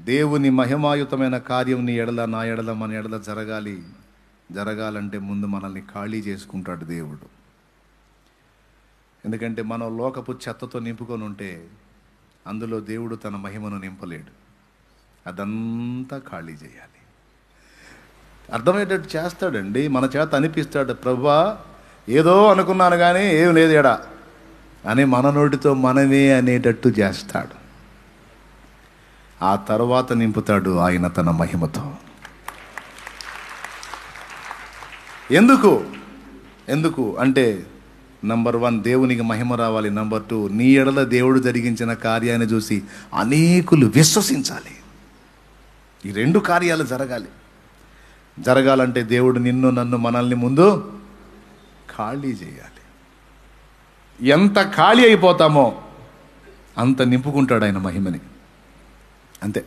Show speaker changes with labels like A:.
A: దేవుని మహిమాయుతమైన కార్యం నీ ఎడల, నా ఎడల, మన ఎడల జరగాలంటే ముందు మనల్ని ఖాళీ చేసుకుంటాడు దేవుడు. ఎందుకంటే మనం లోకపు చెత్తతో నింపుకొని ఉంటే అందులో దేవుడు తన మహిమను నింపలేడు. అదంతా ఖాళీ చేయాలి. అర్థమయ్యేటట్టు చేస్తాడండి, మన చేత అనిపిస్తాడు. ప్రభువా ఏదో అనుకున్నాను కానీ ఏం లేదు ఎడా అని మన నోటితో మనమే అనేటట్టు చేస్తాడు. ఆ తర్వాత నింపుతాడు ఆయన తన మహిమతో. ఎందుకు అంటే నంబర్ 1 దేవునికి మహిమ రావాలి. నంబర్ 2 నీ ఎడల దేవుడు జరిగించిన కార్యాన్ని చూసి అనేకులు విశ్వసించాలి. ఈ 2 కార్యాలు జరగాలంటే దేవుడు నిన్ను నన్ను మనల్ని ముందు ఖాళీ చేయాలి. ఎంత ఖాళీ అయిపోతామో అంత నింపుకుంటాడు ఆయన మహిమని. అంతే.